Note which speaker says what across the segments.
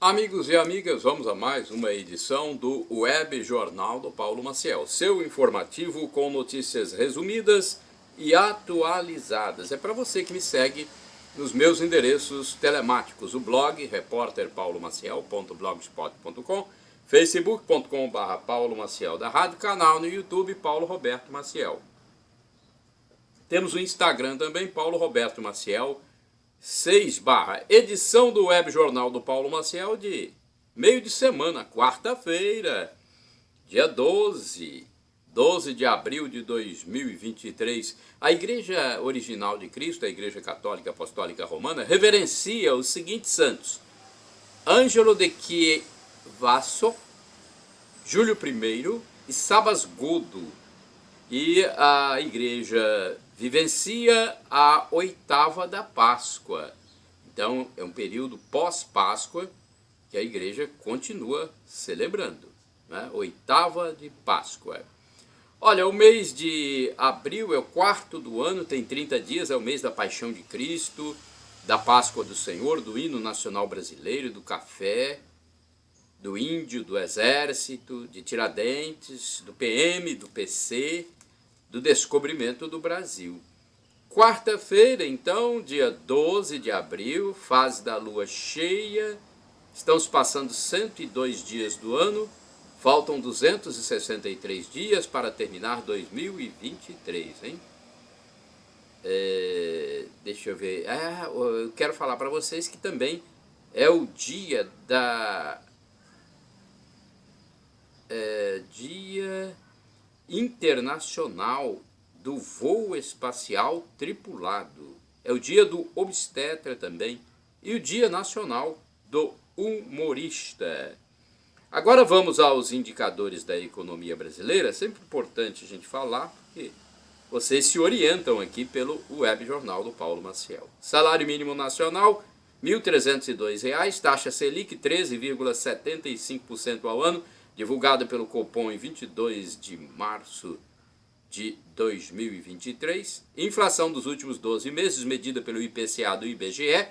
Speaker 1: Amigos e amigas, vamos a mais uma edição do Web Jornal do Paulo Maciel, seu informativo com notícias resumidas e atualizadas. É para você que me segue nos meus endereços telemáticos, o blog repórterpaulomaciel.blogspot.com, facebook.com.br Paulo Maciel da Rádio, canal no YouTube Paulo Roberto Maciel. Temos o Instagram também, Paulo Roberto Maciel 6 edição do Web Jornal do Paulo Maciel de meio de semana, quarta-feira, dia 12 de abril de 2023. A Igreja Original de Cristo, a Igreja Católica Apostólica Romana, reverencia os seguintes santos: Ângelo de Chivasso, Júlio I e Sabas Godo. E a Igreja vivencia a oitava da Páscoa. Então, é um período pós-Páscoa que a igreja continua celebrando, né? Oitava de Páscoa. Olha, o mês de abril é o quarto do ano, tem 30 dias, é o mês da Paixão de Cristo, da Páscoa do Senhor, do hino nacional brasileiro, do café, do índio, do exército, de Tiradentes, do PM, do PC, do descobrimento do Brasil. Quarta-feira, então, dia 12 de abril, fase da lua cheia, estamos passando 102 dias do ano, faltam 263 dias para terminar 2023, hein? Deixa eu ver, eu quero falar para vocês que também é o dia Dia Internacional do Voo Espacial Tripulado. É o dia do obstetra também e o dia nacional do humorista. Agora vamos aos indicadores da economia brasileira. É sempre importante a gente falar, porque vocês se orientam aqui pelo Web Jornal do Paulo Maciel. Salário mínimo nacional, R$ 1.302, taxa Selic 13,75% ao ano, divulgado pelo Copom em 22 de março de 2023. Inflação dos últimos 12 meses, medida pelo IPCA do IBGE,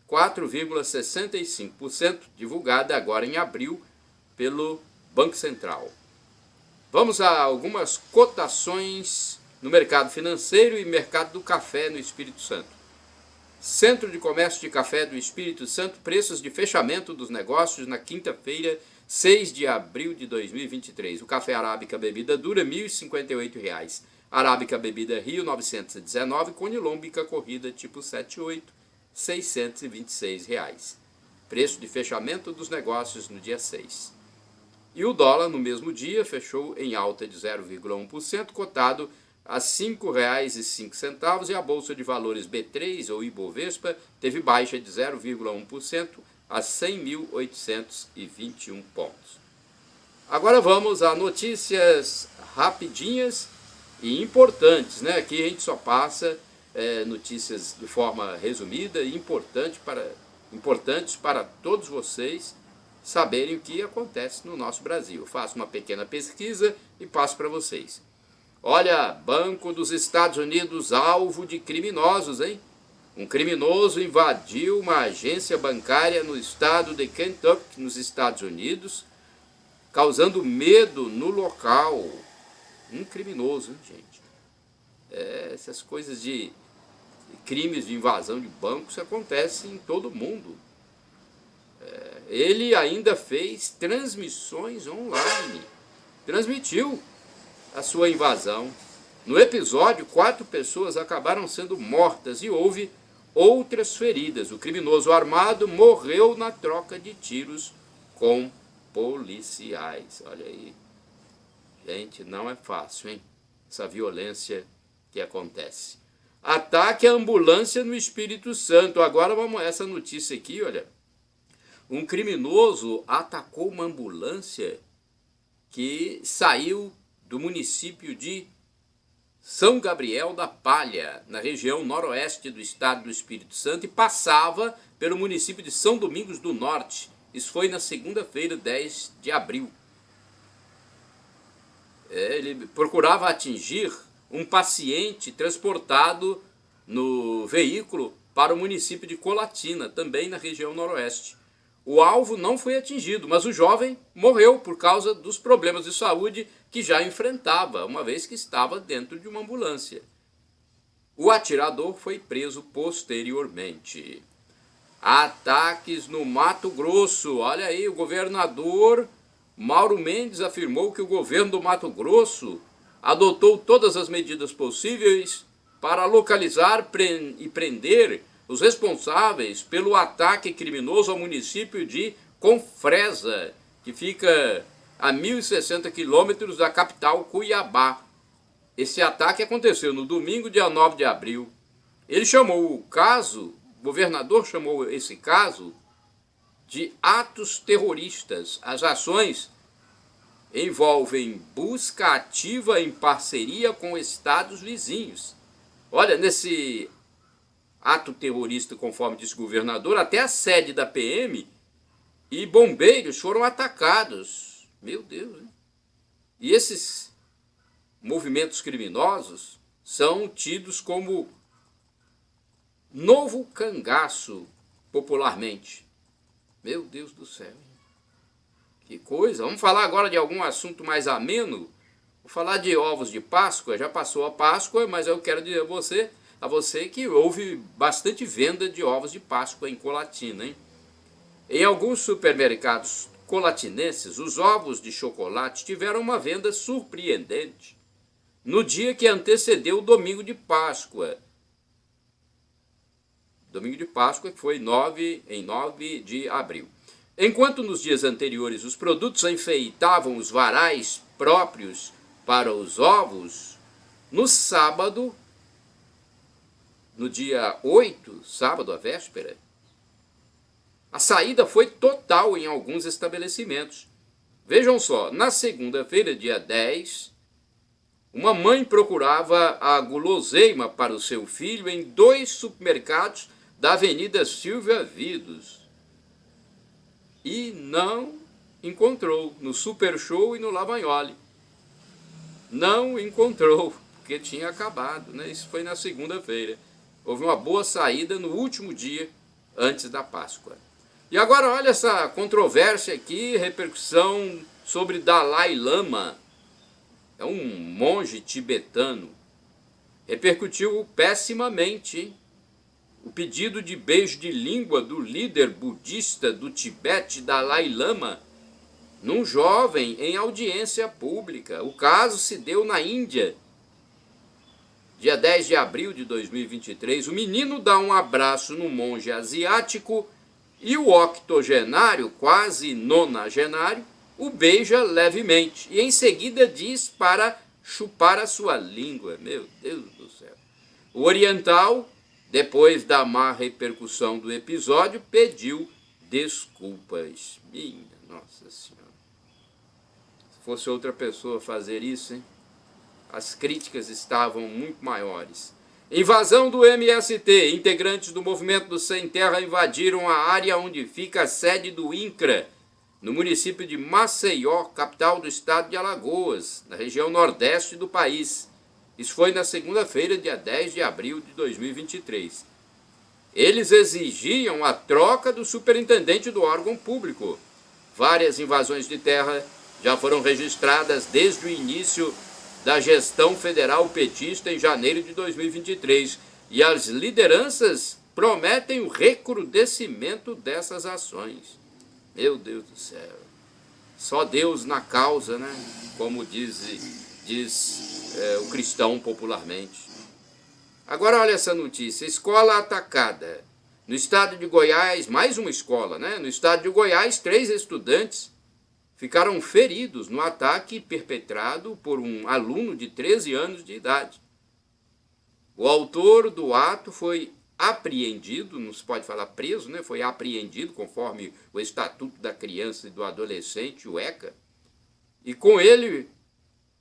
Speaker 1: 4,65%, divulgada agora em abril pelo Banco Central. Vamos a algumas cotações no mercado financeiro e mercado do café no Espírito Santo. Centro de Comércio de Café do Espírito Santo, preços de fechamento dos negócios na quinta-feira, 6 de abril de 2023. O café arábica bebida dura R$ 1.058. Arábica bebida Rio 919. Conilombica corrida tipo 78, R$ 626. Preço de fechamento dos negócios no dia 6. E o dólar no mesmo dia fechou em alta de 0,1%, cotado a R$ 5,05, e a Bolsa de Valores B3 ou Ibovespa teve baixa de 0,1% a 100.821 pontos. Agora vamos a notícias rapidinhas e importantes, né? Aqui a gente só passa notícias de forma resumida e importantes para todos vocês saberem o que acontece no nosso Brasil. Eu faço uma pequena pesquisa e passo para vocês. Olha, Banco dos Estados Unidos alvo de criminosos, hein? Um criminoso invadiu uma agência bancária no estado de Kentucky, nos Estados Unidos, causando medo no local. Um criminoso, hein, gente? Essas coisas de crimes de invasão de bancos acontecem em todo mundo. Ele ainda fez transmissões online. Transmitiu a sua invasão. No episódio, 4 pessoas acabaram sendo mortas e houve outras feridas. O criminoso armado morreu na troca de tiros com policiais. Olha aí. Gente, não é fácil, hein? Essa violência que acontece. Ataque à ambulância no Espírito Santo. Agora vamos a essa notícia aqui, olha. Um criminoso atacou uma ambulância que saiu do município de São Gabriel da Palha, na região noroeste do estado do Espírito Santo, e passava pelo município de São Domingos do Norte. Isso foi na segunda-feira, 10 de abril. Ele procurava atingir um paciente transportado no veículo para o município de Colatina, também na região noroeste. O alvo não foi atingido, mas o jovem morreu por causa dos problemas de saúde que já enfrentava, uma vez que estava dentro de uma ambulância. O atirador foi preso posteriormente. Ataques no Mato Grosso. Olha aí, o governador Mauro Mendes afirmou que o governo do Mato Grosso adotou todas as medidas possíveis para localizar e prender os responsáveis pelo ataque criminoso ao município de Confresa, que fica a 1.060 quilômetros da capital Cuiabá. Esse ataque aconteceu no domingo, dia 9 de abril. Ele chamou o caso, o governador chamou esse caso de atos terroristas. As ações envolvem busca ativa em parceria com estados vizinhos. Olha, nesse ato terrorista, conforme disse o governador, até a sede da PM e bombeiros foram atacados. Meu Deus, hein? E esses movimentos criminosos são tidos como novo cangaço, popularmente. Meu Deus do céu, hein? Que coisa. Vamos falar agora de algum assunto mais ameno? Vou falar de ovos de Páscoa. Já passou a Páscoa, mas eu quero dizer a você que houve bastante venda de ovos de Páscoa em Colatina, hein? Em alguns supermercados colatinenses, os ovos de chocolate tiveram uma venda surpreendente no dia que antecedeu o domingo de Páscoa. Domingo de Páscoa, que foi em 9 de abril. Enquanto nos dias anteriores os produtos enfeitavam os varais próprios para os ovos, no sábado, no dia 8, sábado à véspera, a saída foi total em alguns estabelecimentos. Vejam só, na segunda-feira, dia 10, uma mãe procurava a guloseima para o seu filho em 2 supermercados da Avenida Silvia Vidos. E não encontrou, no Super Show e no Lavagnoli. Não encontrou, porque tinha acabado, né? Isso foi na segunda-feira. Houve uma boa saída no último dia antes da Páscoa. E agora olha essa controvérsia aqui, repercussão sobre Dalai Lama. É um monge tibetano. Repercutiu pessimamente, hein? O pedido de beijo de língua do líder budista do Tibete, Dalai Lama, num jovem em audiência pública. O caso se deu na Índia. Dia 10 de abril de 2023, o menino dá um abraço no monge asiático e o octogenário, quase nonagenário, o beija levemente e em seguida diz para chupar a sua língua. Meu Deus do céu. O oriental, depois da má repercussão do episódio, pediu desculpas. Minha Nossa Senhora. Se fosse outra pessoa fazer isso, hein? As críticas estavam muito maiores. Invasão do MST. Integrantes do movimento do Sem Terra invadiram a área onde fica a sede do INCRA, no município de Maceió, capital do estado de Alagoas, na região nordeste do país. Isso foi na segunda-feira, dia 10 de abril de 2023. Eles exigiam a troca do superintendente do órgão público. Várias invasões de terra já foram registradas desde o início da gestão federal petista em janeiro de 2023, e as lideranças prometem o recrudescimento dessas ações. Meu Deus do céu. Só Deus na causa, né? Como diz o cristão popularmente. Agora olha essa notícia. Escola atacada. No estado de Goiás, mais uma escola, né? No estado de Goiás, 3 estudantes ficaram feridos no ataque perpetrado por um aluno de 13 anos de idade. O autor do ato foi apreendido, não se pode falar preso, né? Foi apreendido conforme o Estatuto da Criança e do Adolescente, o ECA, e com ele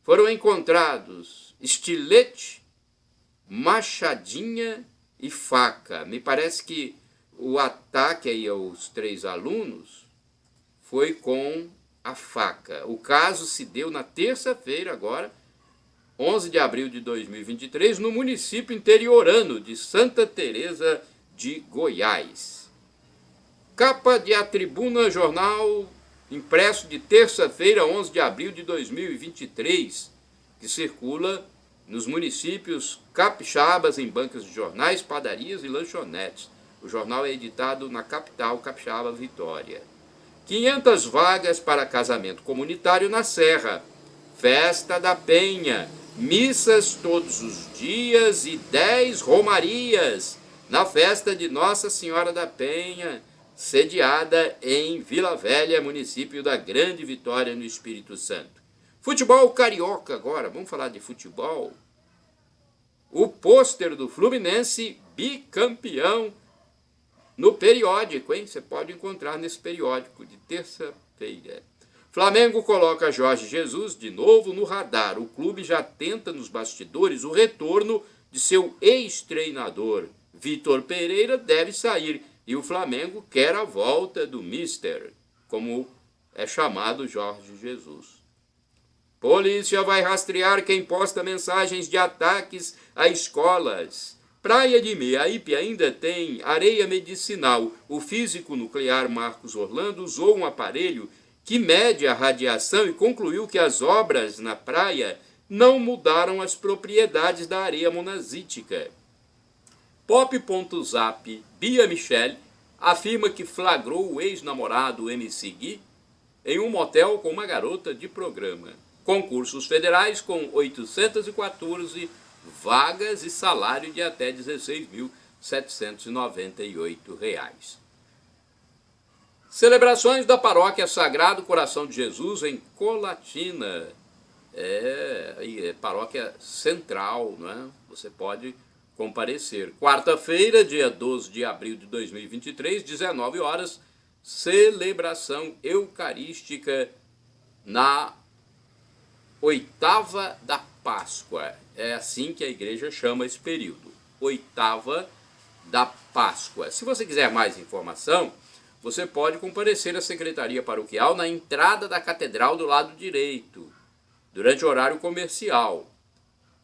Speaker 1: foram encontrados estilete, machadinha e faca. Me parece que o ataque aí aos 3 alunos foi com a faca. O caso se deu na terça-feira agora, 11 de abril de 2023, no município interiorano de Santa Teresa de Goiás. Capa de A Tribuna, jornal impresso de terça-feira, 11 de abril de 2023, que circula nos municípios capixabas em bancas de jornais, padarias e lanchonetes. O jornal é editado na capital capixaba, Vitória. 500 vagas para casamento comunitário na Serra. Festa da Penha. Missas todos os dias e 10 romarias na festa de Nossa Senhora da Penha, sediada em Vila Velha, município da Grande Vitória, no Espírito Santo. Futebol carioca agora, vamos falar de futebol. O pôster do Fluminense bicampeão no periódico, hein? Você pode encontrar nesse periódico de terça-feira. Flamengo coloca Jorge Jesus de novo no radar. O clube já tenta nos bastidores o retorno de seu ex-treinador. Vitor Pereira deve sair e o Flamengo quer a volta do Mister, como é chamado Jorge Jesus. Polícia vai rastrear quem posta mensagens de ataques a escolas. Praia de Meaípe ainda tem areia medicinal. O físico nuclear Marcos Orlando usou um aparelho que mede a radiação e concluiu que as obras na praia não mudaram as propriedades da areia monazítica. Pop.zap Bia Michele afirma que flagrou o ex-namorado MC Gui em um motel com uma garota de programa. Concursos federais com 814 vagas e salário de até R$ 16.798. Celebrações da Paróquia Sagrado Coração de Jesus em Colatina. É paróquia central, não é? Você pode comparecer. Quarta-feira, dia 12 de abril de 2023, 19 horas, celebração eucarística na oitava da Páscoa. É assim que a igreja chama esse período, oitava da Páscoa. Se você quiser mais informação, você pode comparecer à Secretaria Paroquial na entrada da Catedral do lado direito, durante o horário comercial.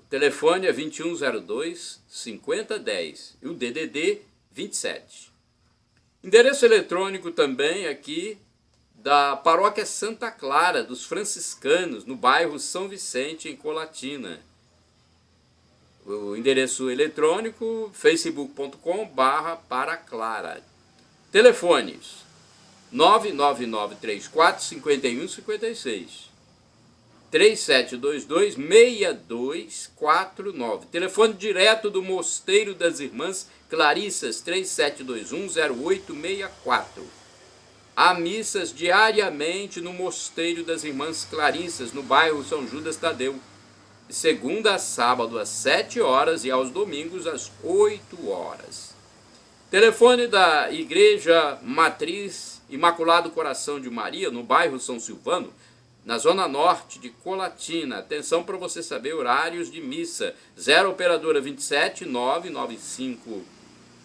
Speaker 1: O telefone é 2102-5010 e o DDD 27. Endereço eletrônico também aqui da Paróquia Santa Clara dos Franciscanos, no bairro São Vicente, em Colatina. O endereço eletrônico facebook.com/paraclara. Telefones 99934-5156, 3722-6249. Telefone direto do Mosteiro das Irmãs Clarissas, 3721-0864. Há missas diariamente no Mosteiro das Irmãs Clarissas, no bairro São Judas Tadeu, de segunda a sábado às 7 horas e aos domingos às 8 horas. Telefone da Igreja Matriz Imaculado Coração de Maria, no bairro São Silvano, na zona norte de Colatina. Atenção para você saber horários de missa. 0 operadora 27 995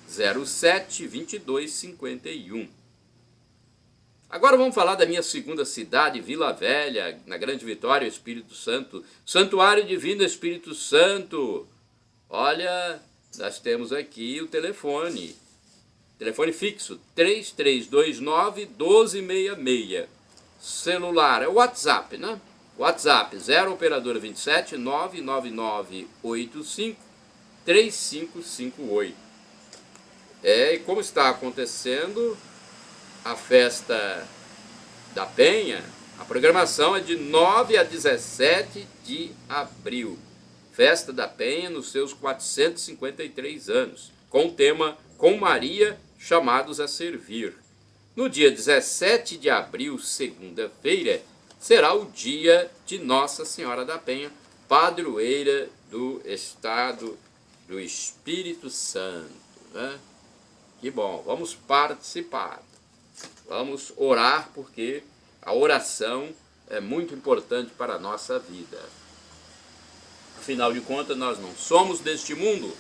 Speaker 1: 07 2251. Agora vamos falar da minha segunda cidade, Vila Velha, na Grande Vitória, Espírito Santo. Santuário Divino Espírito Santo. Olha, nós temos aqui o telefone. Telefone fixo, 3329-1266. Celular, é o WhatsApp, né? WhatsApp, 0 operadora 27 99985 3558. E como está acontecendo a festa da Penha, a programação é de 9 a 17 de abril. Festa da Penha nos seus 453 anos, com o tema Com Maria, chamados a servir. No dia 17 de abril, segunda-feira, será o dia de Nossa Senhora da Penha, padroeira do Estado do Espírito Santo, né? Que bom, vamos participar. Vamos orar, porque a oração é muito importante para a nossa vida. Afinal de contas, nós não somos deste mundo,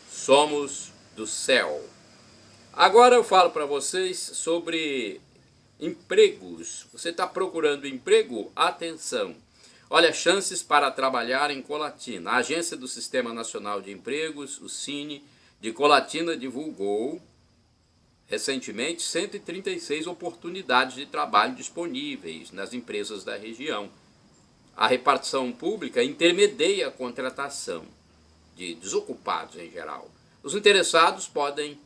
Speaker 1: somos do céu. Agora eu falo para vocês sobre empregos. Você está procurando emprego? Atenção! Olha, chances para trabalhar em Colatina. A Agência do Sistema Nacional de Empregos, o SINE, de Colatina divulgou recentemente 136 oportunidades de trabalho disponíveis nas empresas da região. A repartição pública intermedia a contratação de desocupados em geral. Os interessados podem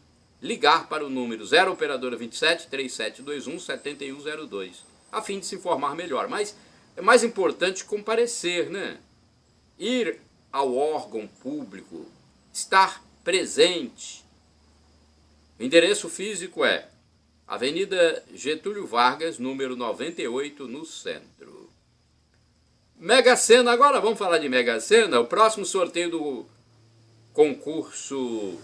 Speaker 1: ligar para o número 0 operadora 27 3721 7102 a fim de se informar melhor. Mas é mais importante comparecer, né? Ir ao órgão público, estar presente. O endereço físico é Avenida Getúlio Vargas, número 98, no centro. Mega Sena, agora vamos falar de Mega Sena. O próximo sorteio do concurso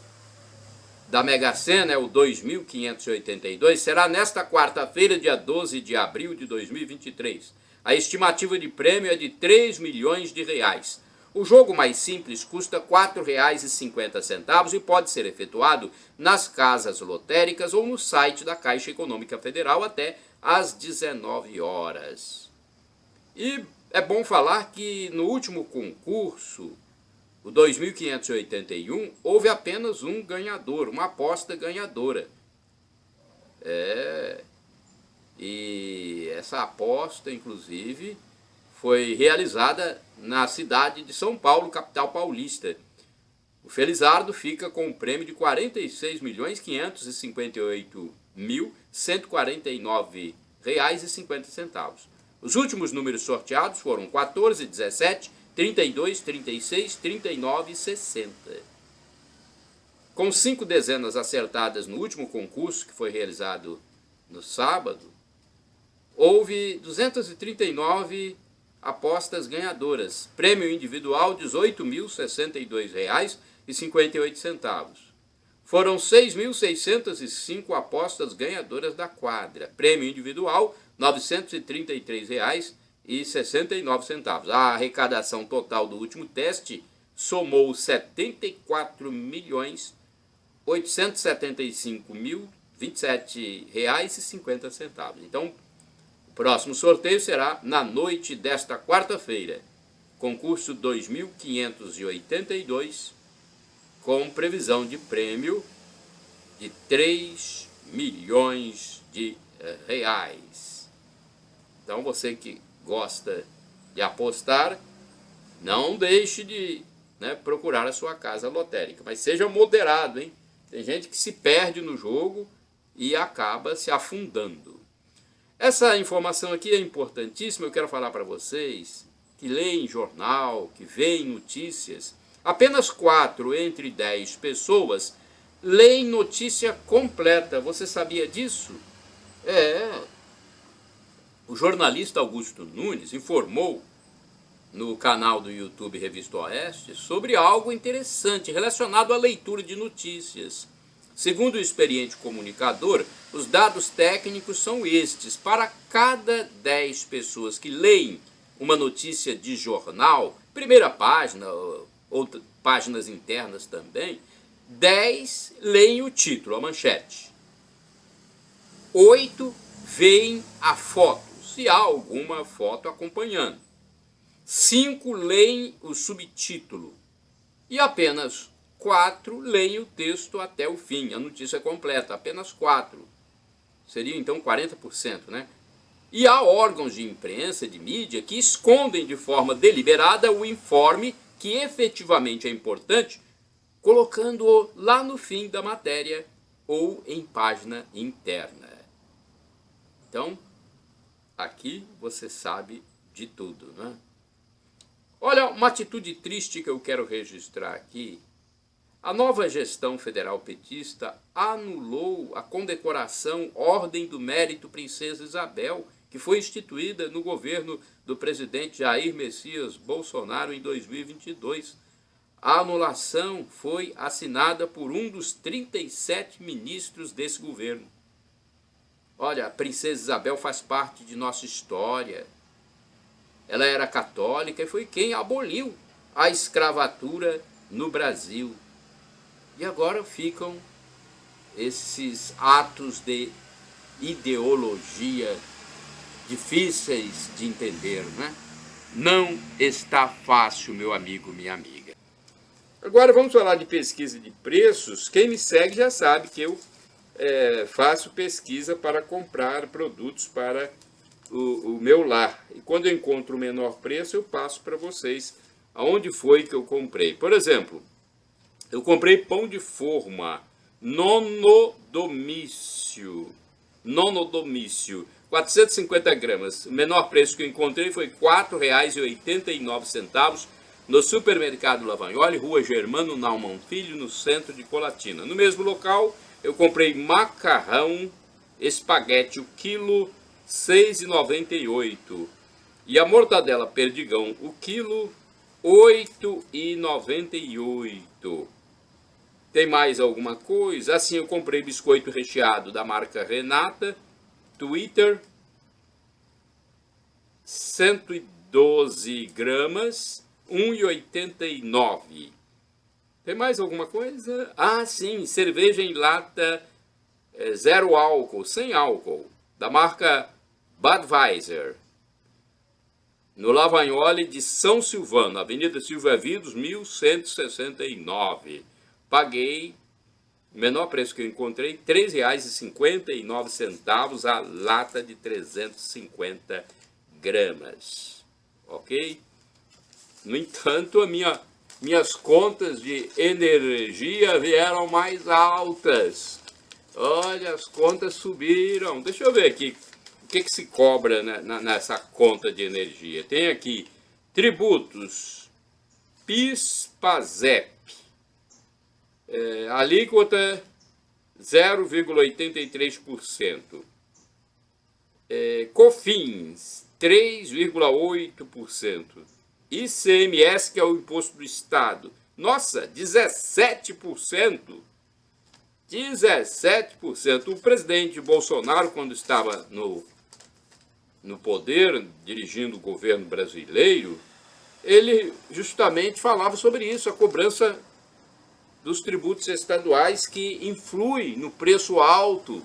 Speaker 1: da Mega Sena é o 2.582, será nesta quarta-feira, dia 12 de abril de 2023. A estimativa de prêmio é de R$ 3 milhões. O jogo mais simples custa R$ 4,50 e pode ser efetuado nas casas lotéricas ou no site da Caixa Econômica Federal até às 19 horas. E é bom falar que no último concurso, o 2.581, houve apenas um ganhador, uma aposta ganhadora. E essa aposta, inclusive, foi realizada na cidade de São Paulo, capital paulista. O Felizardo fica com um prêmio de R$ 46.558.149,50. Os últimos números sorteados foram 14, 17, 32, 36, 39 e 60. Com 5 dezenas acertadas no último concurso, que foi realizado no sábado, houve 239 apostas ganhadoras. Prêmio individual R$ 18.062,58. Foram 6.605 apostas ganhadoras da quadra. Prêmio individual R$ 933,69. A arrecadação total do último teste somou R$ 74.875.027,50. Então, o próximo sorteio será na noite desta quarta-feira. Concurso 2.582, com previsão de prêmio de R$ 3 milhões. Então, você que gosta de apostar, não deixe de procurar a sua casa lotérica. Mas seja moderado, hein? Tem gente que se perde no jogo e acaba se afundando. Essa informação aqui é importantíssima. Eu quero falar para vocês que leem jornal, que veem notícias. Apenas 4 entre 10 pessoas leem notícia completa. Você sabia disso? O jornalista Augusto Nunes informou no canal do YouTube Revista Oeste sobre algo interessante relacionado à leitura de notícias. Segundo o experiente comunicador, os dados técnicos são estes: para cada 10 pessoas que leem uma notícia de jornal, primeira página, ou páginas internas também, 10 leem o título, a manchete. 8 veem a foto, se há alguma foto acompanhando. 5 leem o subtítulo e apenas 4 leem o texto até o fim, a notícia completa. Apenas 4. Seria então 40%, né? E há órgãos de imprensa, de mídia, que escondem de forma deliberada o informe que efetivamente é importante, colocando-o lá no fim da matéria ou em página interna. Então, aqui você sabe de tudo, né? Olha, uma atitude triste que eu quero registrar aqui. A nova gestão federal petista anulou a condecoração Ordem do Mérito Princesa Isabel, que foi instituída no governo do presidente Jair Messias Bolsonaro em 2022. A anulação foi assinada por um dos 37 ministros desse governo. Olha, a Princesa Isabel faz parte de nossa história. Ela era católica e foi quem aboliu a escravatura no Brasil. E agora ficam esses atos de ideologia difíceis de entender, né? Não está fácil, meu amigo, minha amiga. Agora vamos falar de pesquisa de preços. Quem me segue já sabe que eu faço pesquisa para comprar produtos para o meu lar. E quando eu encontro o menor preço, eu passo para vocês aonde foi que eu comprei. Por exemplo, eu comprei pão de forma nonodomício, 450 gramas. O menor preço que eu encontrei foi R$ 4,89 no supermercado Lavagnoli, Rua Germano Naumann Filho, no centro de Colatina. No mesmo local, eu comprei macarrão espaguete, o quilo R$ 6,98. E a mortadela Perdigão, o quilo R$ 8,98. Tem mais alguma coisa? Assim, eu comprei biscoito recheado da marca Renata, Twitter, 112 gramas, R$ 1,89. Tem mais alguma coisa? Ah, sim, cerveja em lata zero álcool, sem álcool, da marca Budweiser, no Lavagnoli de São Silvano, Avenida Silva Vidos, 1169. Paguei, o menor preço que eu encontrei, R$ 3,59 a lata de 350 gramas. Ok? No entanto, minhas contas de energia vieram mais altas. Olha, as contas subiram. Deixa eu ver aqui o que se cobra nessa conta de energia. Tem aqui tributos, PIS, PASEP, alíquota 0,83%, COFINS 3,8%, ICMS, que é o imposto do Estado, nossa, 17%. 17%. O presidente Bolsonaro, quando estava no poder, dirigindo o governo brasileiro, ele justamente falava sobre isso, a cobrança dos tributos estaduais que influi no preço alto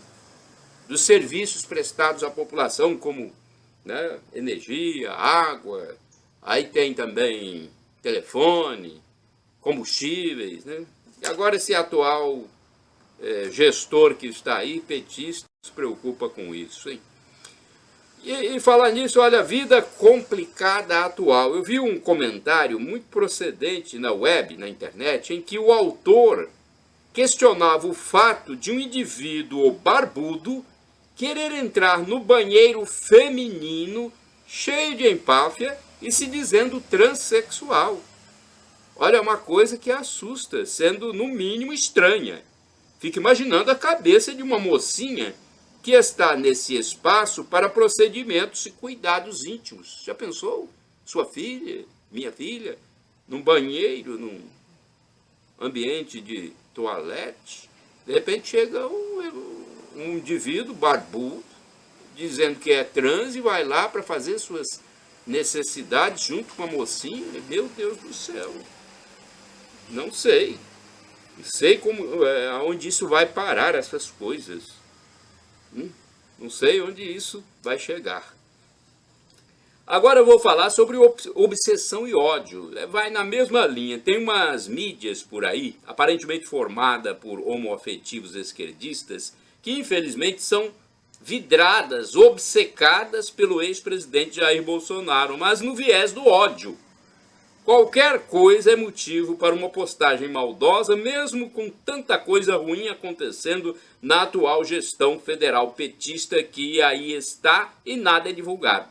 Speaker 1: dos serviços prestados à população, como, né, energia, água, aí tem também telefone, combustíveis, né? E agora esse atual gestor que está aí, petista, se preocupa com isso, hein? E falar nisso, olha, vida complicada atual. Eu vi um comentário muito procedente na web, na internet, em que o autor questionava o fato de um indivíduo barbudo querer entrar no banheiro feminino cheio de empáfia e se dizendo transexual. Olha, uma coisa que assusta, sendo no mínimo estranha. Fica imaginando a cabeça de uma mocinha que está nesse espaço para procedimentos e cuidados íntimos. Já pensou? Sua filha, minha filha, num banheiro, num ambiente de toalete, de repente chega um indivíduo barbudo, dizendo que é trans e vai lá para fazer suas necessidades junto com a mocinha. Meu Deus do céu. Não sei. Não sei aonde isso vai parar, essas coisas. Não sei onde isso vai chegar. Agora eu vou falar sobre obsessão e ódio. Vai na mesma linha. Tem umas mídias por aí, aparentemente formadas por homoafetivos esquerdistas, que infelizmente são vidradas, obcecadas pelo ex-presidente Jair Bolsonaro, mas no viés do ódio. Qualquer coisa é motivo para uma postagem maldosa, mesmo com tanta coisa ruim acontecendo na atual gestão federal petista que aí está e nada é divulgado.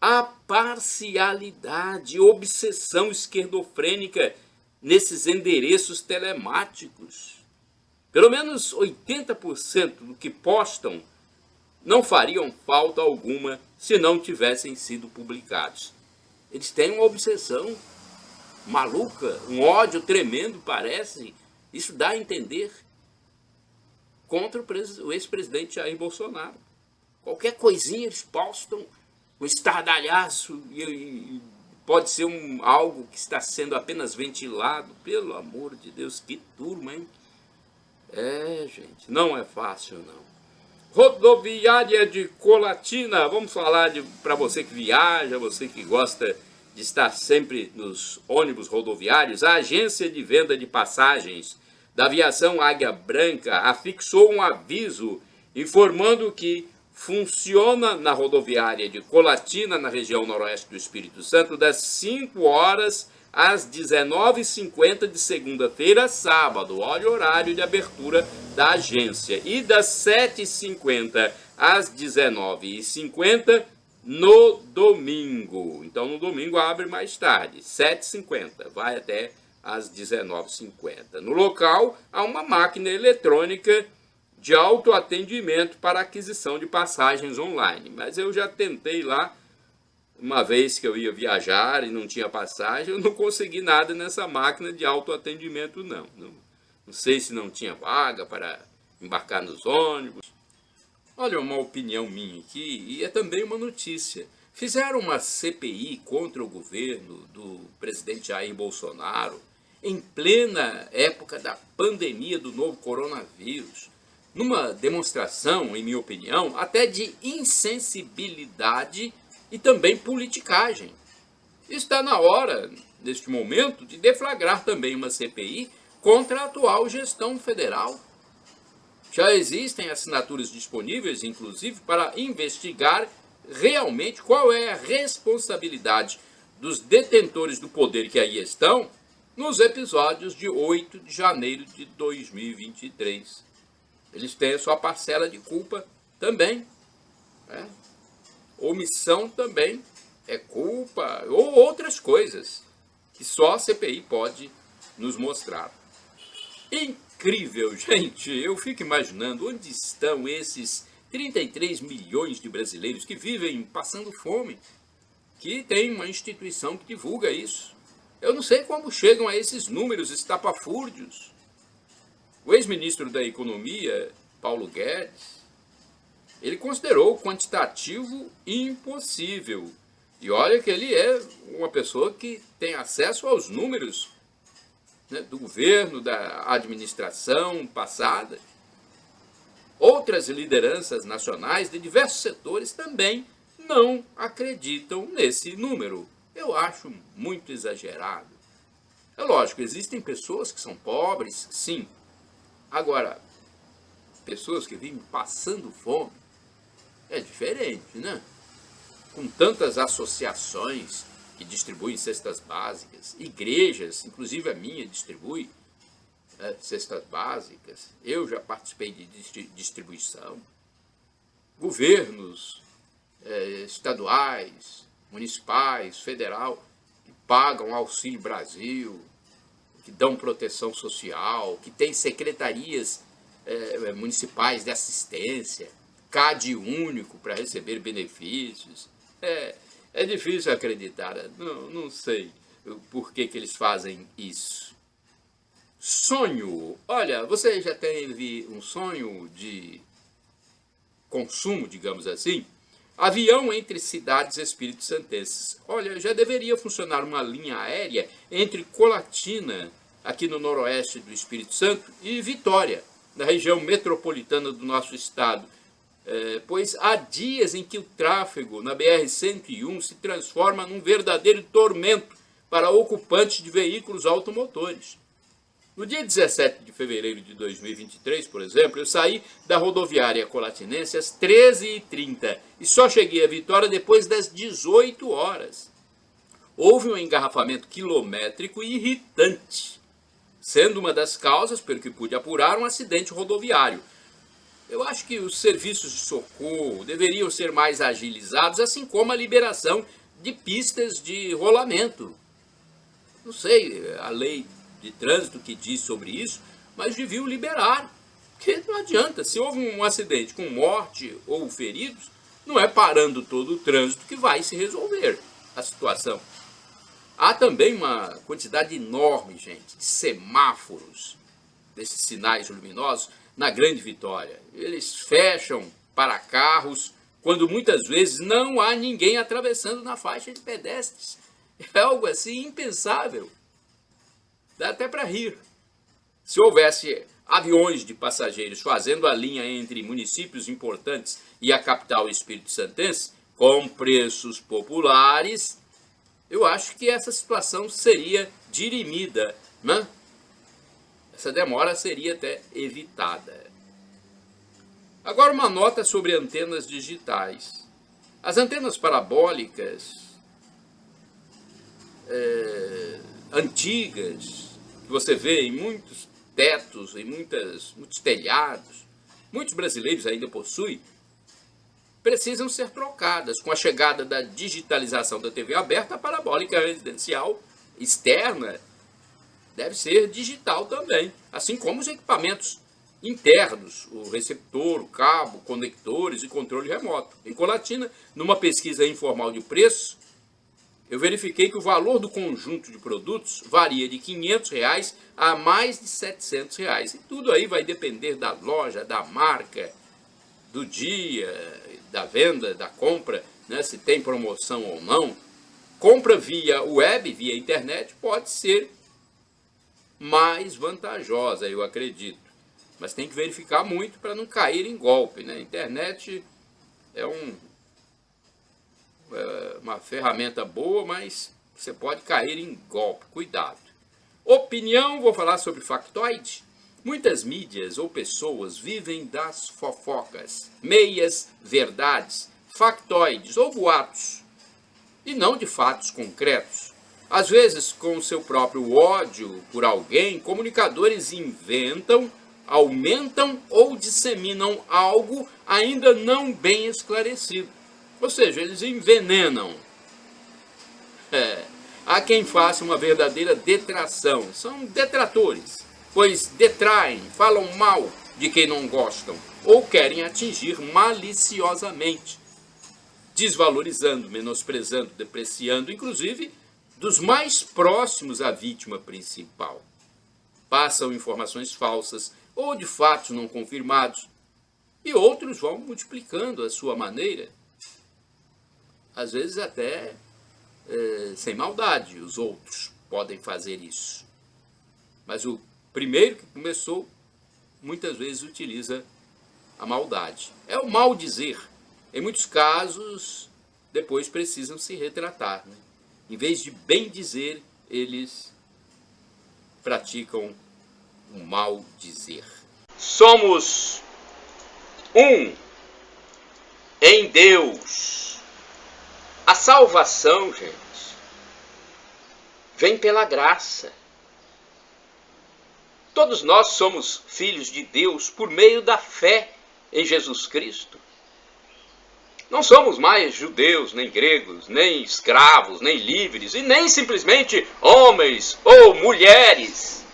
Speaker 1: A parcialidade, obsessão esquerdofrênica nesses endereços telemáticos. Pelo menos 80% do que postam não fariam falta alguma se não tivessem sido publicados. Eles têm uma obsessão maluca, um ódio tremendo, parece, isso dá a entender, contra o ex-presidente Jair Bolsonaro. Qualquer coisinha eles postam, um estardalhaço, e pode ser algo que está sendo apenas ventilado. Pelo amor de Deus, que turma, hein? Gente, não é fácil, não. Rodoviária de Colatina, vamos falar para você que viaja, você que gosta de estar sempre nos ônibus rodoviários. A agência de venda de passagens da Aviação Águia Branca afixou um aviso informando que funciona na rodoviária de Colatina, na região noroeste do Espírito Santo, das 5 horas às 19h50 de segunda-feira a sábado. Olha o horário de abertura da agência. E das 7h50 às 19h50 no domingo. Então, no domingo abre mais tarde, 7h50, vai até às 19h50. No local, há uma máquina eletrônica de autoatendimento para aquisição de passagens online. Mas eu já tentei lá, uma vez que eu ia viajar e não tinha passagem, eu não consegui nada nessa máquina de autoatendimento, não. Não sei se não tinha vaga para embarcar nos ônibus. Olha, uma opinião minha aqui, e é também uma notícia. Fizeram uma CPI contra o governo do presidente Jair Bolsonaro em plena época da pandemia do novo coronavírus, numa demonstração, em minha opinião, até de insensibilidade e também politicagem. Está na hora, neste momento, de deflagrar também uma CPI contra a atual gestão federal. Já existem assinaturas disponíveis, inclusive, para investigar realmente qual é a responsabilidade dos detentores do poder que aí estão nos episódios de 8 de janeiro de 2023. Eles têm a sua parcela de culpa também. Né? Omissão também é culpa, ou outras coisas que só a CPI pode nos mostrar. Incrível, gente! Eu fico imaginando onde estão esses 33 milhões de brasileiros que vivem passando fome, que tem uma instituição que divulga isso. Eu não sei como chegam a esses números estapafúrdios. O ex-ministro da Economia, Paulo Guedes, ele considerou o quantitativo impossível. E olha que ele é uma pessoa que tem acesso aos números, né, do governo, da administração passada. Outras lideranças nacionais de diversos setores também não acreditam nesse número. Eu acho muito exagerado. É lógico, existem pessoas que são pobres, sim. Agora, pessoas que vivem passando fome, é diferente, né? Com tantas associações que distribuem cestas básicas, igrejas, inclusive a minha distribui cestas básicas, eu já participei de distribuição, governos estaduais, municipais, federal, que pagam Auxílio Brasil, que dão proteção social, que tem secretarias municipais de assistência, CAD único para receber benefícios. É difícil acreditar, não sei por que eles fazem isso. Sonho. Olha, você já teve um sonho de consumo, digamos assim? Avião entre cidades espírito-santenses. Olha, já deveria funcionar uma linha aérea entre Colatina, aqui no noroeste do Espírito Santo, e Vitória, na região metropolitana do nosso estado. Pois há dias em que o tráfego na BR-101 se transforma num verdadeiro tormento para ocupantes de veículos automotores. No dia 17 de fevereiro de 2023, por exemplo, eu saí da rodoviária colatinense às 13h30 e só cheguei a Vitória depois das 18 horas. Houve um engarrafamento quilométrico e irritante, sendo uma das causas, pelo que pude apurar, um acidente rodoviário. Eu acho que os serviços de socorro deveriam ser mais agilizados, assim como a liberação de pistas de rolamento. Não sei a lei de trânsito que diz sobre isso, mas deviam liberar. Porque não adianta, se houve um acidente com morte ou feridos, não é parando todo o trânsito que vai se resolver a situação. Há também uma quantidade enorme, gente, de semáforos, desses sinais luminosos, na Grande Vitória. Eles fecham para carros, quando muitas vezes não há ninguém atravessando na faixa de pedestres. É algo assim impensável. Dá até para rir. Se houvesse aviões de passageiros fazendo a linha entre municípios importantes e a capital espírito-santense, com preços populares, eu acho que essa situação seria dirimida, né? Essa demora seria até evitada. Agora uma nota sobre antenas digitais. As antenas parabólicas antigas, que você vê em muitos tetos, em muitos telhados, muitos brasileiros ainda possuem, precisam ser trocadas. Com a chegada da digitalização da TV aberta, a parabólica residencial externa deve ser digital também, assim como os equipamentos internos, o receptor, o cabo, conectores e controle remoto. Em Colatina, numa pesquisa informal de preço, eu verifiquei que o valor do conjunto de produtos varia de R$ 500 a mais de R$ 700. E tudo aí vai depender da loja, da marca, do dia, da venda, da compra, né, se tem promoção ou não. Compra via web, via internet, pode ser mais vantajosa, eu acredito. Mas tem que verificar muito para não cair em golpe, né? A internet é uma ferramenta boa, mas você pode cair em golpe. Cuidado. Opinião, vou falar sobre factoide. Muitas mídias ou pessoas vivem das fofocas, meias verdades, factoides ou boatos, e não de fatos concretos. Às vezes, com seu próprio ódio por alguém, comunicadores inventam, aumentam ou disseminam algo ainda não bem esclarecido. Ou seja, eles envenenam. Há quem faça uma verdadeira detração. São detratores, pois detraem, falam mal de quem não gostam ou querem atingir maliciosamente, desvalorizando, menosprezando, depreciando, inclusive dos mais próximos à vítima principal. Passam informações falsas ou de fatos não confirmados, e outros vão multiplicando a sua maneira, às vezes até sem maldade. Os outros podem fazer isso. Mas o primeiro que começou, muitas vezes utiliza a maldade. É o mal dizer. Em muitos casos, depois precisam se retratar, né? Em vez de bem dizer, eles praticam o mal dizer. Somos um em Deus. A salvação, gente, vem pela graça. Todos nós somos filhos de Deus por meio da fé em Jesus Cristo. Não somos mais judeus, nem gregos, nem escravos, nem livres, e nem simplesmente homens ou mulheres.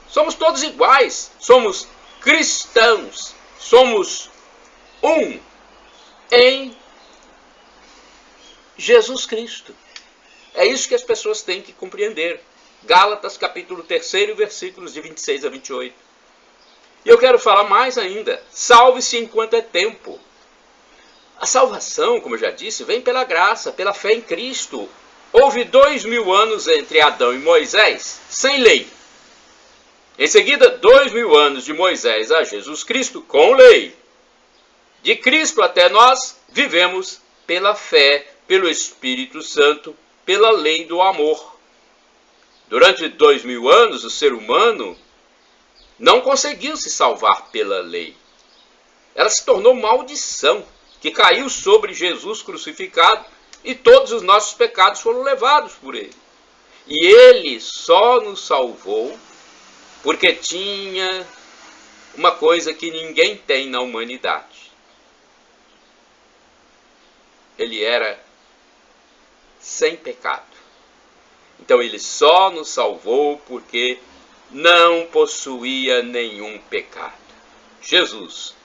Speaker 1: Somos todos iguais, somos cristãos, somos um em Jesus Cristo. É isso que as pessoas têm que compreender. Gálatas capítulo 3, versículos de 26 a 28. E eu quero falar mais ainda. Salve-se enquanto é tempo. A salvação, como eu já disse, vem pela graça, pela fé em Cristo. Houve 2000 anos entre Adão e Moisés, sem lei. Em seguida, 2000 anos de Moisés a Jesus Cristo, com lei. De Cristo até nós, vivemos pela fé, pelo Espírito Santo, pela lei do amor. Durante 2000 anos, o ser humano não conseguiu se salvar pela lei. Ela se tornou maldição, que caiu sobre Jesus crucificado, e todos os nossos pecados foram levados por ele. E ele só nos salvou porque tinha uma coisa que ninguém tem na humanidade. Ele era sem pecado. Então ele só nos salvou porque não possuía nenhum pecado. Jesus.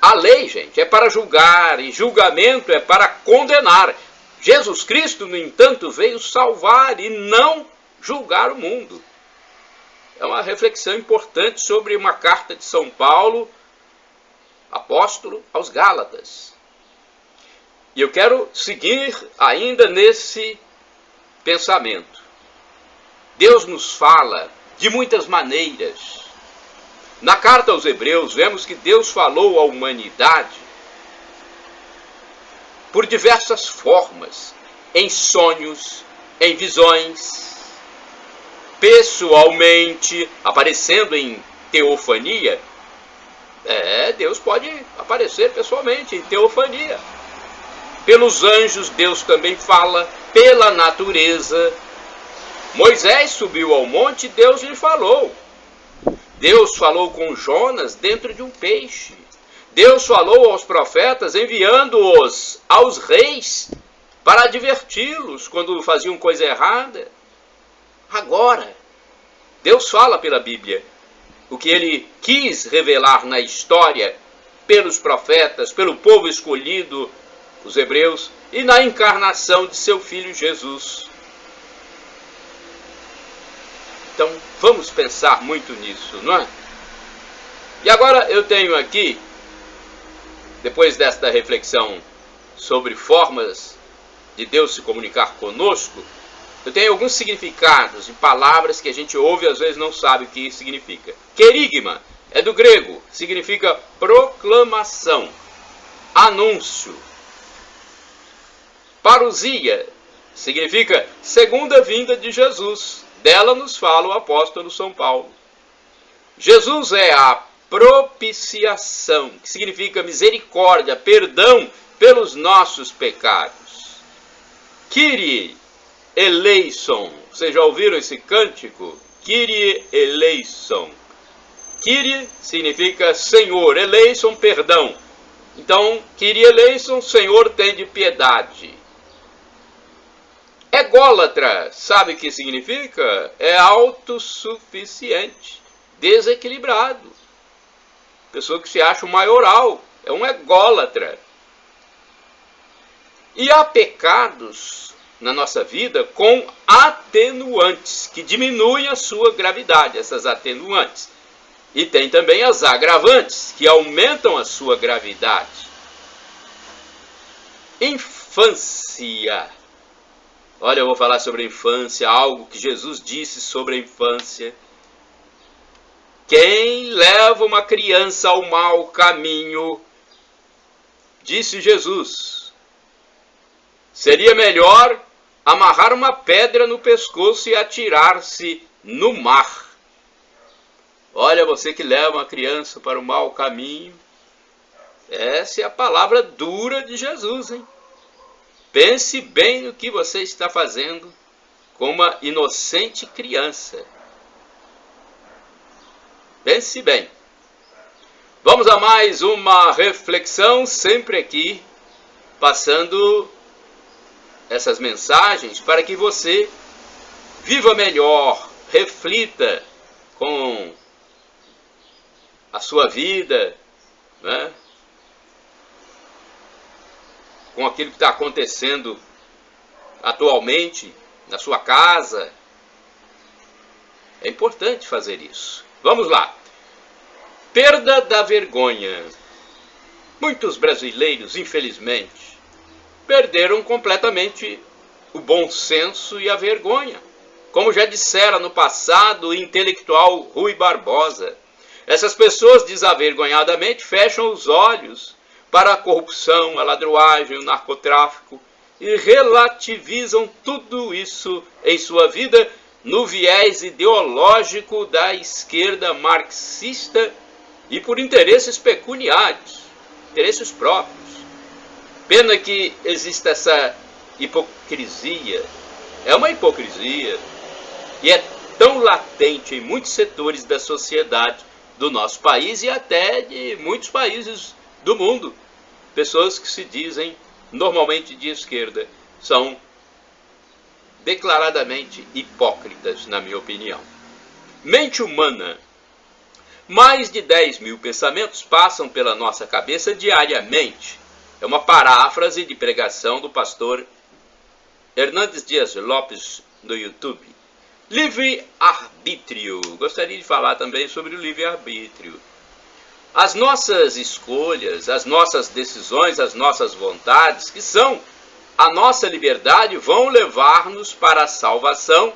Speaker 1: A lei, gente, é para julgar, e julgamento é para condenar. Jesus Cristo, no entanto, veio salvar e não julgar o mundo. É uma reflexão importante sobre uma carta de São Paulo, apóstolo, aos Gálatas. E eu quero seguir ainda nesse pensamento. Deus nos fala de muitas maneiras. Na carta aos Hebreus, vemos que Deus falou à humanidade por diversas formas, em sonhos, em visões, pessoalmente, aparecendo em teofania. Deus pode aparecer pessoalmente em teofania. Pelos anjos, Deus também fala. Pela natureza. Moisés subiu ao monte, Deus lhe falou. Deus falou com Jonas dentro de um peixe. Deus falou aos profetas, enviando-os aos reis para adverti-los quando faziam coisa errada. Agora, Deus fala pela Bíblia o que ele quis revelar na história pelos profetas, pelo povo escolhido, os hebreus, e na encarnação de seu filho Jesus. Então, vamos pensar muito nisso, não é? E agora eu tenho aqui, depois desta reflexão sobre formas de Deus se comunicar conosco, eu tenho alguns significados de palavras que a gente ouve e às vezes não sabe o que significa. Querigma é do grego, significa proclamação, anúncio. Parousia significa segunda vinda de Jesus. Dela nos fala o apóstolo São Paulo. Jesus é a propiciação, que significa misericórdia, perdão pelos nossos pecados. Kyrie eleison. Vocês já ouviram esse cântico? Kyrie eleison. Kyrie significa Senhor, eleison, perdão. Então, Kyrie eleison, Senhor, tende piedade. Ególatra, sabe o que significa? É autossuficiente, desequilibrado. Pessoa que se acha o maioral, é um ególatra. E há pecados na nossa vida com atenuantes, que diminuem a sua gravidade, essas atenuantes. E tem também as agravantes, que aumentam a sua gravidade. Infância. Olha, eu vou falar sobre a infância, algo que Jesus disse sobre a infância. Quem leva uma criança ao mau caminho, disse Jesus, seria melhor amarrar uma pedra no pescoço e atirar-se no mar. Olha, você que leva uma criança para o mau caminho, essa é a palavra dura de Jesus, hein? Pense bem no que você está fazendo com uma inocente criança. Pense bem. Vamos a mais uma reflexão, sempre aqui, passando essas mensagens para que você viva melhor, reflita com a sua vida, né? Com aquilo que está acontecendo atualmente na sua casa. É importante fazer isso. Vamos lá. Perda da vergonha. Muitos brasileiros, infelizmente, perderam completamente o bom senso e a vergonha. Como já dissera no passado o intelectual Rui Barbosa, essas pessoas desavergonhadamente fecham os olhos para a corrupção, a ladruagem, o narcotráfico e relativizam tudo isso em sua vida no viés ideológico da esquerda marxista e por interesses pecuniários, interesses próprios. Pena que exista essa hipocrisia. É uma hipocrisia e é tão latente em muitos setores da sociedade do nosso país e até de muitos países do mundo. Pessoas que se dizem normalmente de esquerda são declaradamente hipócritas, na minha opinião. Mente humana. Mais de 10 mil pensamentos passam pela nossa cabeça diariamente. É uma paráfrase de pregação do pastor Hernandes Dias Lopes no YouTube. Livre-arbítrio. Gostaria de falar também sobre o livre-arbítrio. As nossas escolhas, as nossas decisões, as nossas vontades, que são a nossa liberdade, vão levar-nos para a salvação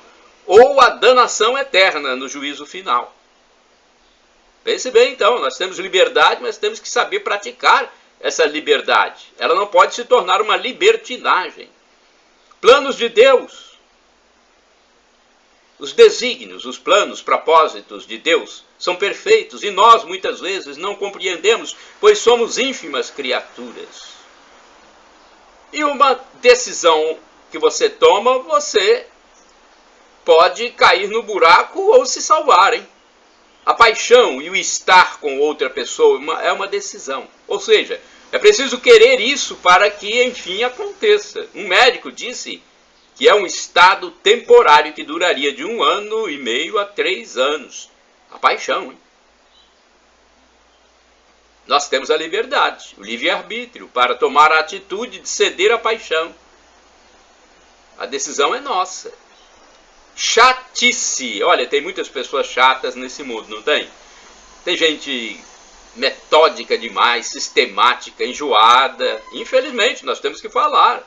Speaker 1: ou a danação eterna no juízo final. Pense bem então, nós temos liberdade, mas temos que saber praticar essa liberdade. Ela não pode se tornar uma libertinagem. Planos de Deus. Os desígnios, os planos, os propósitos de Deus são perfeitos e nós muitas vezes não compreendemos, pois somos ínfimas criaturas. E uma decisão que você toma, você pode cair no buraco ou se salvar, hein? A paixão e o estar com outra pessoa é uma decisão. Ou seja, é preciso querer isso para que, enfim, aconteça. Um médico disse que é um estado temporário que duraria de 1 ano e meio a 3 anos. A paixão, hein? Nós temos a liberdade, o livre-arbítrio, para tomar a atitude de ceder à paixão. A decisão é nossa. Chatice. Olha, tem muitas pessoas chatas nesse mundo, não tem? Tem gente metódica demais, sistemática, enjoada. Infelizmente, nós temos que falar.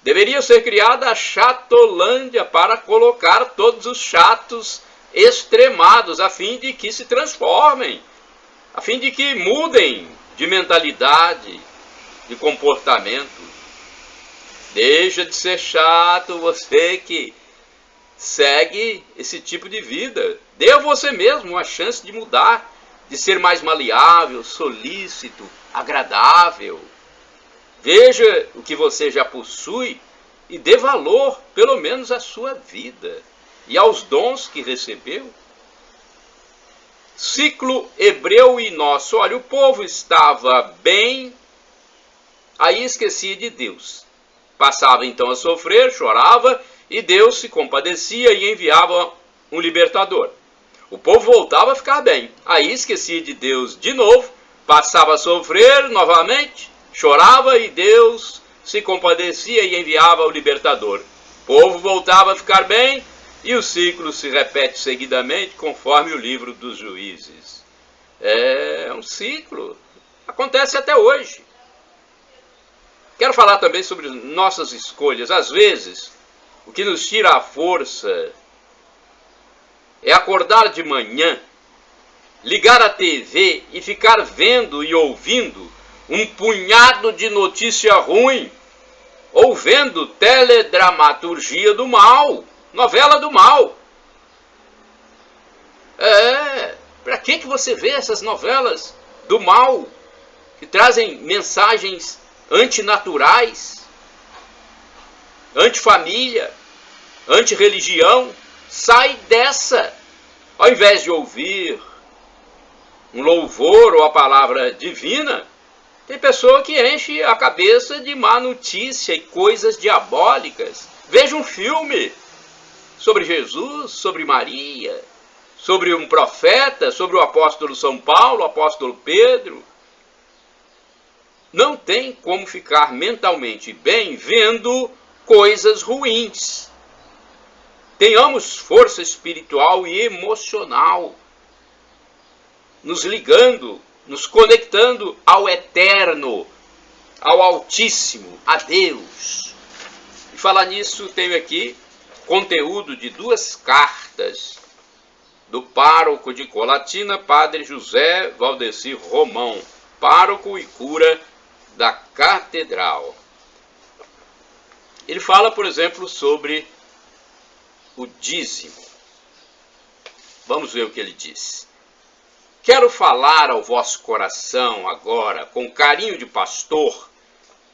Speaker 1: Deveria ser criada a Chatolândia para colocar todos os chatos extremados, a fim de que se transformem, a fim de que mudem de mentalidade, de comportamento. Deixa de ser chato, você que segue esse tipo de vida. Dê a você mesmo uma chance de mudar, de ser mais maleável, solícito, agradável. Veja o que você já possui e dê valor, pelo menos, à sua vida e aos dons que recebeu. Ciclo hebreu e nosso. Olha, o povo estava bem, aí esquecia de Deus. Passava então a sofrer, chorava, e Deus se compadecia e enviava um libertador. O povo voltava a ficar bem, aí esquecia de Deus de novo, passava a sofrer novamente, chorava e Deus se compadecia e enviava o libertador. O povo voltava a ficar bem e o ciclo se repete seguidamente conforme o livro dos Juízes. É um ciclo, acontece até hoje. Quero falar também sobre nossas escolhas. Às vezes, o que nos tira a força é acordar de manhã, ligar a TV e ficar vendo e ouvindo um punhado de notícia ruim, ou vendo teledramaturgia do mal, novela do mal. Para que você vê essas novelas do mal, que trazem mensagens antinaturais, antifamília, antirreligião? Sai dessa. Ao invés de ouvir um louvor ou a palavra divina, tem pessoa que enche a cabeça de má notícia e coisas diabólicas. Veja um filme sobre Jesus, sobre Maria, sobre um profeta, sobre o apóstolo São Paulo, o apóstolo Pedro. Não tem como ficar mentalmente bem vendo coisas ruins. Tenhamos força espiritual e emocional, nos ligando, nos conectando ao Eterno, ao Altíssimo, a Deus. E falar nisso, tenho aqui conteúdo de 2 cartas do pároco de Colatina, Padre José Valdecir Romão, pároco e cura da Catedral. Ele fala, por exemplo, sobre o dízimo. Vamos ver o que ele diz. Quero falar ao vosso coração agora, com carinho de pastor,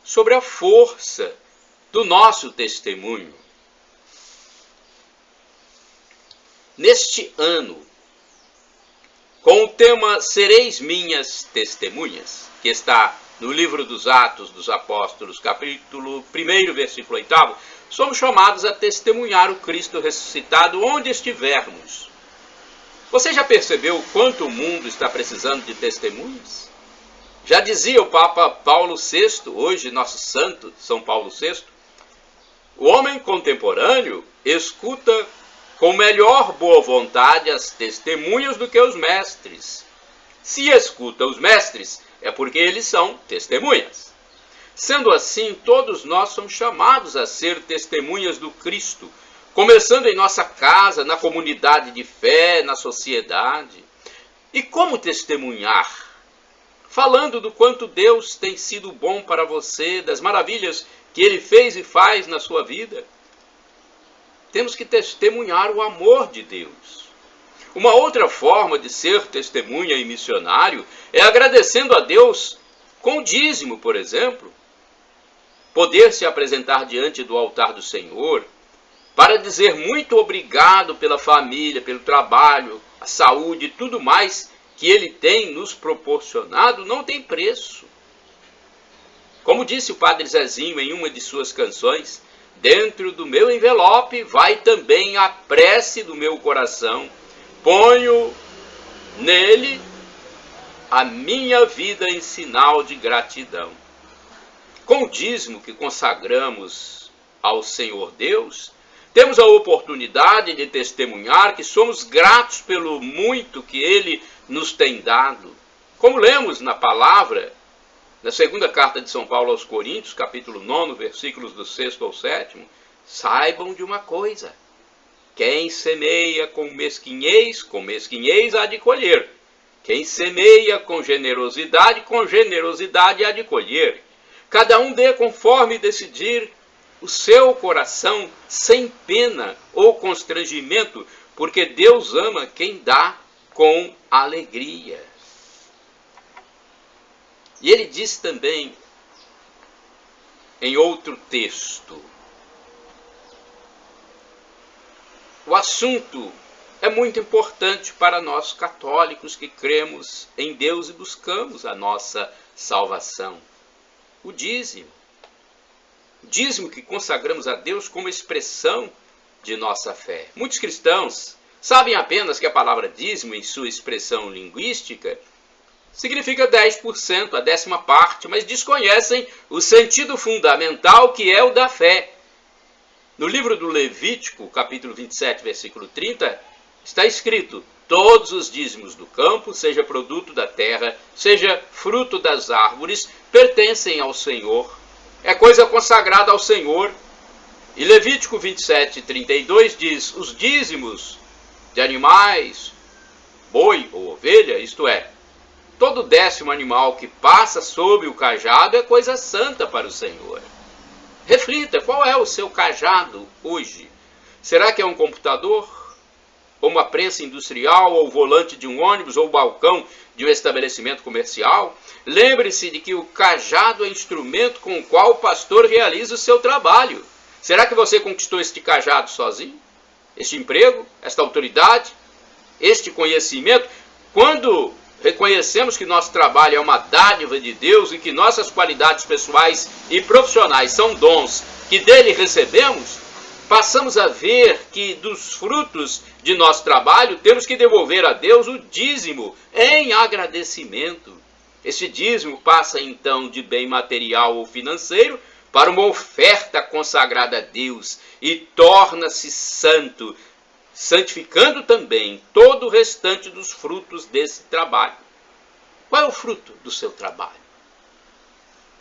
Speaker 1: sobre a força do nosso testemunho. Neste ano, com o tema Sereis Minhas Testemunhas, que está no livro dos Atos dos Apóstolos, capítulo 1, versículo 8, somos chamados a testemunhar o Cristo ressuscitado onde estivermos. Você já percebeu quanto o mundo está precisando de testemunhas? Já dizia o Papa Paulo VI, hoje nosso santo São Paulo VI, o homem contemporâneo escuta com melhor boa vontade as testemunhas do que os mestres. Se escuta os mestres, é porque eles são testemunhas. Sendo assim, todos nós somos chamados a ser testemunhas do Cristo, começando em nossa casa, na comunidade de fé, na sociedade. E como testemunhar? Falando do quanto Deus tem sido bom para você, das maravilhas que Ele fez e faz na sua vida. temos que testemunhar o amor de Deus. Uma outra forma de ser testemunha e missionário é agradecendo a Deus com o dízimo, por exemplo. Poder se apresentar diante do altar do Senhor para dizer muito obrigado pela família, pelo trabalho, a saúde e tudo mais que Ele tem nos proporcionado não tem preço. Como disse o Padre Zezinho em uma de suas canções, dentro do meu envelope vai também a prece do meu coração. Ponho nele a minha vida em sinal de gratidão. Com o dízimo que consagramos ao Senhor Deus, temos a oportunidade de testemunhar que somos gratos pelo muito que Ele nos tem dado. Como lemos na palavra, na segunda carta de São Paulo aos Coríntios, capítulo 9, versículos do 6º ao 7º, saibam de uma coisa: quem semeia com mesquinhez há de colher. Quem semeia com generosidade há de colher. Cada um dê conforme decidir o seu coração, sem pena ou constrangimento, porque Deus ama quem dá com alegria. E ele diz também, em outro texto, o assunto é muito importante para nós católicos que cremos em Deus e buscamos a nossa salvação. O dízimo. O dízimo que consagramos a Deus como expressão de nossa fé. Muitos cristãos sabem apenas que a palavra dízimo, em sua expressão linguística, significa 10%, a 10ª parte, mas desconhecem o sentido fundamental que é o da fé. No livro do Levítico, capítulo 27, versículo 30, está escrito: todos os dízimos do campo, seja produto da terra, seja fruto das árvores, pertencem ao Senhor. É coisa consagrada ao Senhor. E Levítico 27, 32 diz: os dízimos de animais, boi ou ovelha, isto é, todo 10º animal que passa sob o cajado é coisa santa para o Senhor. Reflita, qual é o seu cajado hoje? Será que é um computador? Ou uma prensa industrial? Ou o volante de um ônibus? Ou o balcão de um estabelecimento comercial? Lembre-se de que o cajado é instrumento com o qual o pastor realiza o seu trabalho. Será que você conquistou este cajado sozinho? Este emprego? Esta autoridade? Este conhecimento? Quando reconhecemos que nosso trabalho é uma dádiva de Deus e que nossas qualidades pessoais e profissionais são dons que dele recebemos, passamos a ver que dos frutos de nosso trabalho temos que devolver a Deus o dízimo em agradecimento. Esse dízimo passa então de bem material ou financeiro para uma oferta consagrada a Deus e torna-se santo, santificando também todo o restante dos frutos desse trabalho. Qual é o fruto do seu trabalho?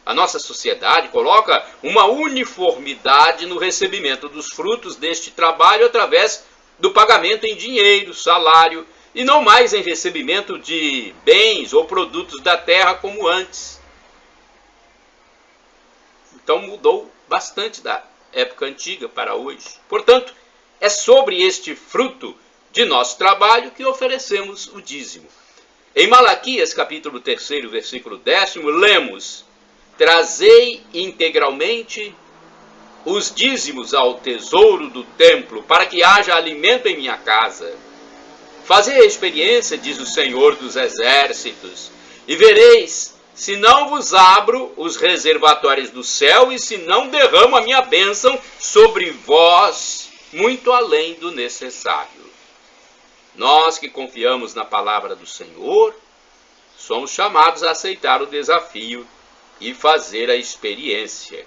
Speaker 1: A nossa sociedade coloca uma uniformidade no recebimento dos frutos deste trabalho através do pagamento em dinheiro, salário, e não mais em recebimento de bens ou produtos da terra como antes. Então mudou bastante da época antiga para hoje. Portanto, é sobre este fruto de nosso trabalho que oferecemos o dízimo. Em Malaquias, capítulo 3, versículo 10, lemos: trazei integralmente os dízimos ao tesouro do templo, para que haja alimento em minha casa. Fazei a experiência, diz o Senhor dos Exércitos, e vereis se não vos abro os reservatórios do céu e se não derramo a minha bênção sobre vós, muito além do necessário. Nós que confiamos na palavra do Senhor, somos chamados a aceitar o desafio e fazer a experiência.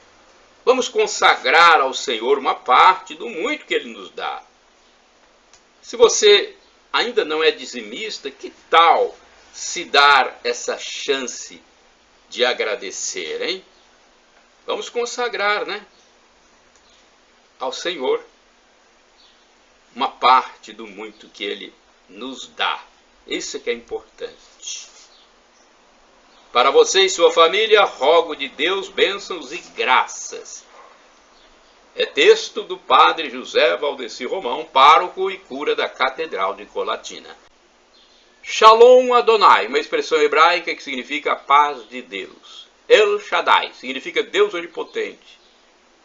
Speaker 1: Vamos consagrar ao Senhor uma parte do muito que Ele nos dá. Se você ainda não é dizimista, que tal se dar essa chance de agradecer, hein? Vamos consagrar, né, ao Senhor uma parte do muito que Ele nos dá. Isso que é importante. Para você e sua família, rogo de Deus bênçãos e graças. É texto do padre José Valdeci Romão, pároco e cura da Catedral de Colatina. Shalom Adonai, uma expressão hebraica que significa a paz de Deus. El Shaddai significa Deus onipotente.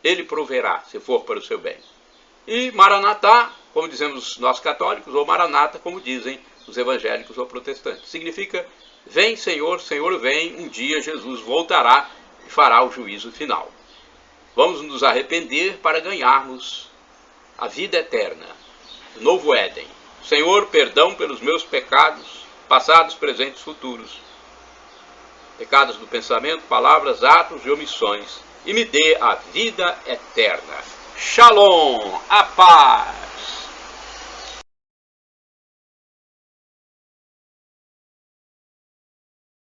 Speaker 1: Ele proverá, se for para o seu bem. E Maranatá, como dizemos nós católicos, ou Maranata, como dizem os evangélicos ou protestantes. Significa, vem Senhor, Senhor vem, um dia Jesus voltará e fará o juízo final. Vamos nos arrepender para ganharmos a vida eterna, o novo Éden. Senhor, perdão pelos meus pecados, passados, presentes, futuros. Pecados do pensamento, palavras, atos e omissões. E me dê a vida eterna. Shalom, a paz.